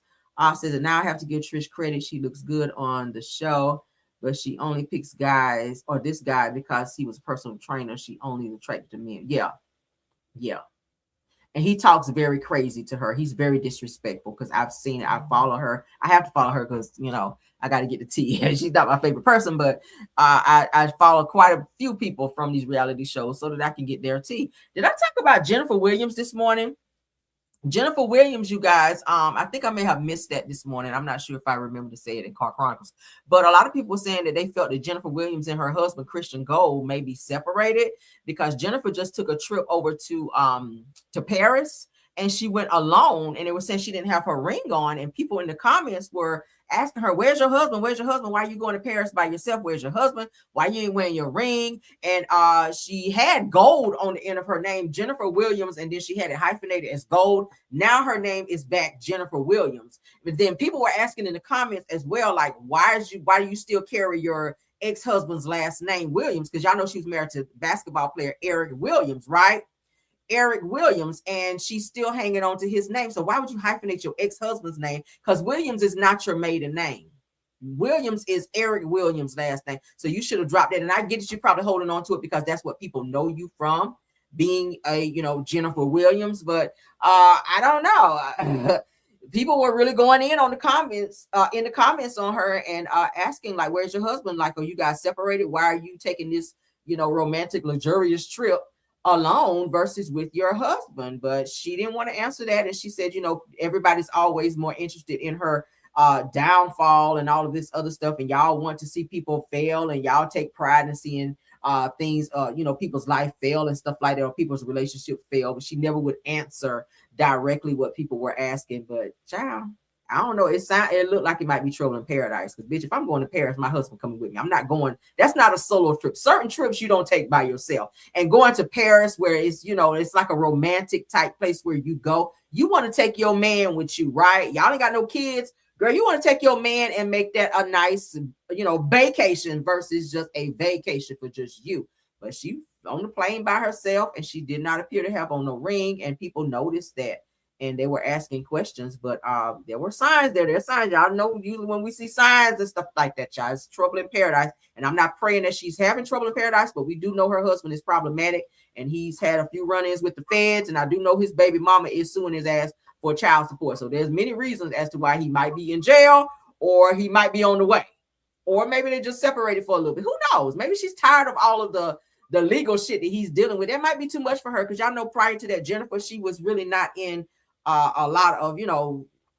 Says that now I have to give Trish credit. She looks good on the show, but she only picks guys, or this guy, because he was a personal trainer. She only attracted to men. Yeah. And he talks very crazy to her. He's very disrespectful because I've seen it. I follow her. I have to follow her because, I got to get the tea. She's not my favorite person, but I follow quite a few people from these reality shows so that I can get their tea. Did I talk about Jennifer Williams this morning? Jennifer Williams, you guys, I think I may have missed that this morning. I'm not sure if I remember to say it in Car Chronicles, but a lot of people were saying that they felt that Jennifer Williams and her husband, Christian Gold, may be separated because Jennifer just took a trip over to Paris, and she went alone, and they were saying she didn't have her ring on, and people in the comments were asking her, where's your husband? Where's your husband? Why are you going to Paris by yourself? Where's your husband? Why you ain't wearing your ring? And she had gold on the end of her name, Jennifer Williams, and then she had it hyphenated as gold. Now her name is back Jennifer Williams. But then people were asking in the comments as well, like, why do you still carry your ex-husband's last name, Williams? Because y'all know she was married to basketball player Eric Williams, right? Eric Williams, and she's still hanging on to his name. So why would you hyphenate your ex-husband's name? Because Williams is not your maiden name. Williams is Eric Williams' last name. So you should have dropped that. And I get that you're probably holding on to it because that's what people know you from, being a Jennifer Williams. But I don't know. People were really going in on the comments, on her and asking, like, where's your husband? Like, are you guys separated? Why are you taking this, romantic, luxurious trip alone versus with your husband? But she didn't want to answer that, and she said, everybody's always more interested in her downfall and all of this other stuff, and y'all want to see people fail, and y'all take pride in seeing things, people's life fail and stuff like that, or people's relationship fail. But she never would answer directly what people were asking. But child, I don't know. It looked like it might be trouble in paradise. Because bitch, if I'm going to Paris, my husband coming with me. I'm not going. That's not a solo trip. Certain trips you don't take by yourself. And going to Paris, where it's it's like a romantic type place where you go. You want to take your man with you, right? Y'all ain't got no kids, girl. You want to take your man and make that a nice, vacation versus just a vacation for just you. But she on the plane by herself, and she did not appear to have on no ring, and people noticed that. And they were asking questions, but there were signs there. There's signs. Y'all know usually when we see signs and stuff like that, y'all, it's trouble in paradise. And I'm not praying that she's having trouble in paradise, but we do know her husband is problematic, and he's had a few run-ins with the feds. And I do know his baby mama is suing his ass for child support. So there's many reasons as to why he might be in jail, or he might be on the way, or maybe they just separated for a little bit. Who knows? Maybe she's tired of all of the legal shit that he's dealing with. That might be too much for her, because y'all know prior to that, Jennifer, she was really not in a lot of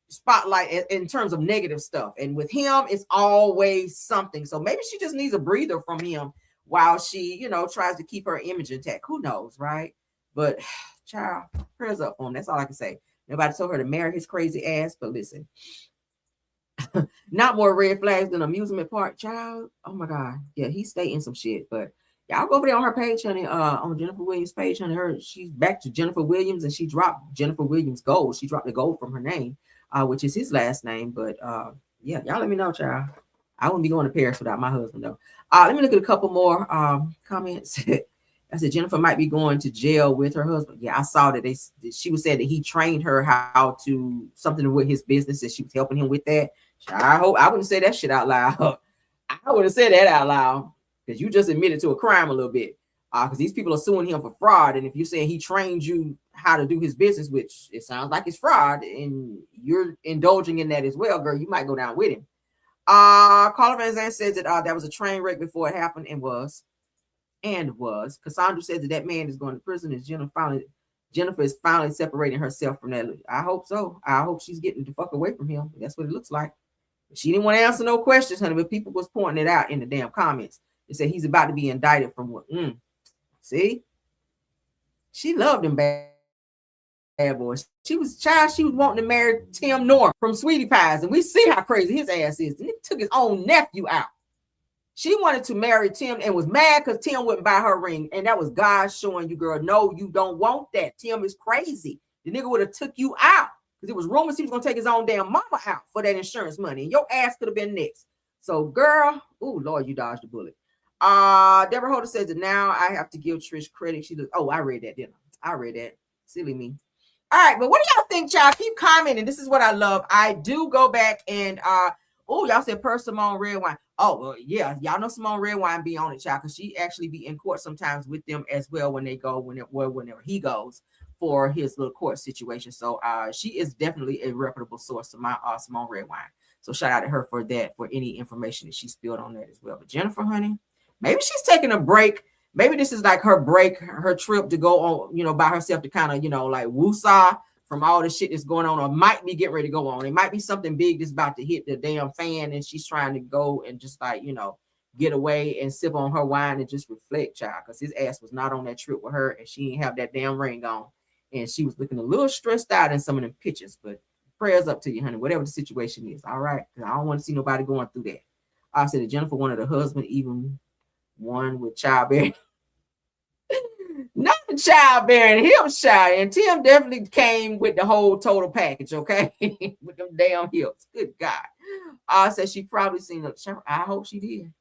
spotlight in terms of negative stuff, and with him it's always something. So maybe she just needs a breather from him while she tries to keep her image intact. Who knows, right? But child, prayers up for him. That's all I can say. Nobody told her to marry his crazy ass, but listen, not more red flags than amusement park, child. Oh my god, yeah, he stay in some shit. But y'all go over there on her page, honey, on Jennifer Williams' page, honey. She's back to Jennifer Williams, and she dropped Jennifer Williams Gold. She dropped the gold from her name, which is his last name. But yeah, y'all let me know, child. I wouldn't be going to Paris without my husband, though. Let me look at a couple more comments. I said Jennifer might be going to jail with her husband. Yeah, I saw that she was saying that he trained her how to something with his business, and she was helping him with that. I hope I wouldn't say that shit out loud. I wouldn't say that out loud because you just admitted to a crime a little bit. Because these people are suing him for fraud, and if you're saying he trained you how to do his business, which it sounds like it's fraud, and you're indulging in that as well, girl, you might go down with him. Carla Van Zandt says that that was a train wreck before it happened, and was. Cassandra says that man is going to prison. Is Jennifer is finally separating herself from that. I hope so. I hope she's getting the fuck away from him. That's what it looks like. She didn't want to answer no questions, honey, but people was pointing it out in the damn comments. They said he's about to be indicted from what? See, she loved him bad boys. She was wanting to marry Tim Norton from Sweetie Pies, and we see how crazy his ass is. And he took his own nephew out. She wanted to marry Tim and was mad because Tim wouldn't buy her ring, and that was God showing you, girl, no, you don't want that. Tim is crazy. The nigga would have took you out because it was rumors he was gonna take his own damn mama out for that insurance money, and your ass could have been next. So, girl, oh Lord, you dodged the bullet. Deborah Holder says that now I have to give Trish credit. She does. Oh, I read that, didn't I? I read that. Silly me. All right, but what do y'all think, y'all? Keep commenting. This is what I love. I do go back and y'all said per Simone Redwine. Oh, well, yeah, y'all know Simone Redwine be on it, y'all, because she actually be in court sometimes with them as well when they go, whenever he goes for his little court situation. So she is definitely a reputable source to my Simone Redwine. So shout out to her for that, for any information that she spilled on that as well. But Jennifer, honey, maybe she's taking a break. Maybe this is like her break, her trip to go on, by herself to kind of, like woosah from all the shit that's going on, or might be getting ready to go on. It might be something big that's about to hit the damn fan, and she's trying to go and just get away and sip on her wine and just reflect, child, because his ass was not on that trip with her, and she didn't have that damn ring on, and she was looking a little stressed out in some of them pictures. But prayers up to you, honey, whatever the situation is. All right, because I don't want to see nobody going through that. I said that Jennifer wanted a husband, even one with childbearing. Not the childbearing, him shy. And Tim definitely came with the whole total package, okay? With them damn hips. Good God. I said she probably seen it. I hope she did.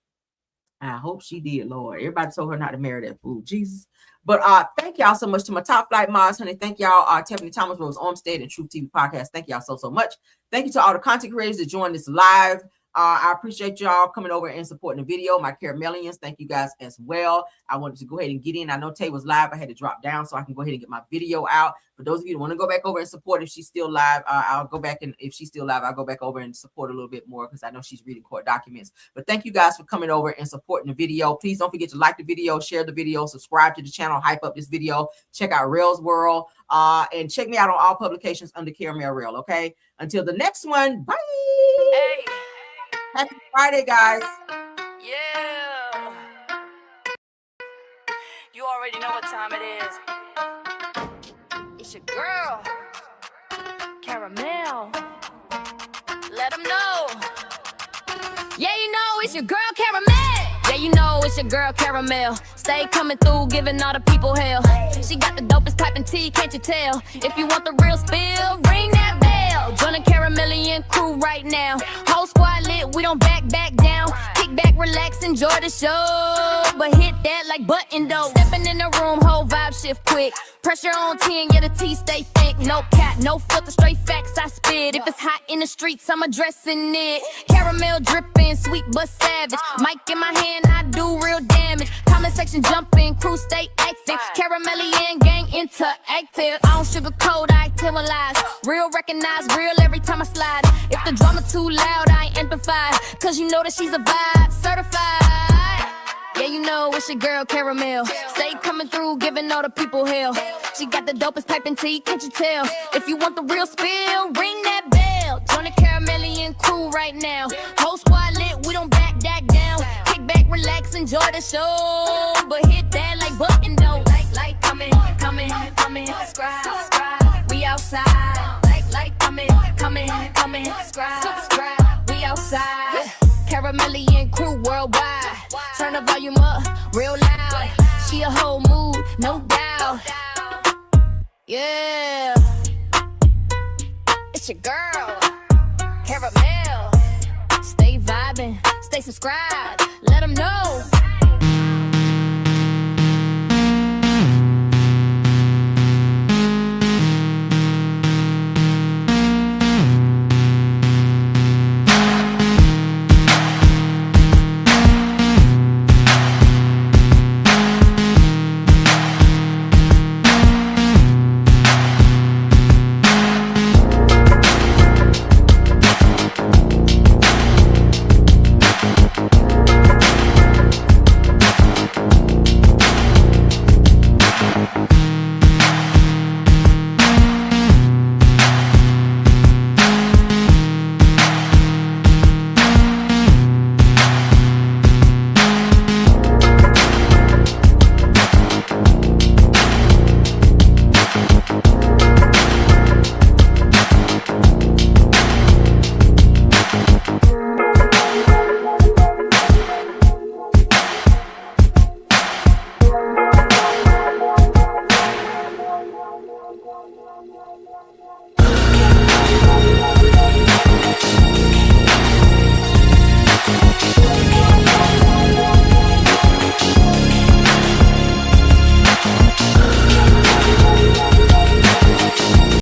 I hope she did, Lord. Everybody told her not to marry that fool, Jesus. But thank y'all so much to my top flight mods, honey. Thank y'all, Tiffany Thomas, Rose Olmstead, and Truth TV Podcast. Thank y'all so much. Thank you to all the content creators that joined this live. I appreciate y'all coming over and supporting the video. My Caramelians, thank you guys as well. I wanted to go ahead and get in. I know Tay was live. I had to drop down so I can go ahead and get my video out. For those of you who want to go back over and support, if she's still live, I'll go back, and if she's still live, I'll go back over and support a little bit more because I know she's reading court documents. But thank you guys for coming over and supporting the video. Please don't forget to like the video, share the video, subscribe to the channel, hype up this video, check out Rail's World, and check me out on all publications under Caramel Rail, okay? Until the next one, bye! Hey. Happy Friday, guys. Yeah. You already know what time it is. It's your girl, Caramel. Let them know. Yeah, you know it's your girl Caramel. Yeah, you know it's your girl Caramel. Stay coming through, giving all the people hell. She got the dopest piping tea, can't you tell? If you want the real spill, ring that bell. Join the Caramelian crew right now. Whole squad lit, we don't back down. Kick back, relax, enjoy the show. But hit that like button though. Stepping in the room, whole vibe shift quick. Pressure on 10, yeah, the tea stay thick. No cap, no filter, straight facts I spit. If it's hot in the streets, I'm addressing it. Caramel dripping, sweet but savage. Mic in my hand, I do real damage. Comment section jumping, crew stay active. Caramelian gang interactive. I don't sugarcoat, I activalize. Real recognize, real every time I slide. If the drama too loud, I amplify. Cause you know that she's a vibe, certified. Yeah, you know it's your girl Caramel. Stay coming through, giving all the people hell. She got the dopest piping tea, can't you tell? If you want the real spill, ring that bell. Join the Caramelian crew right now. Whole squad lit, we don't back down. Kick back, relax, enjoy the show. But hit that like button though. Like, coming, subscribe. We outside. Like, coming, subscribe. We outside. Caramelian crew worldwide. Turn the volume up real loud. She a whole mood, no doubt. Yeah. It's your girl, Caramel. Stay vibing, stay subscribed. Let them know.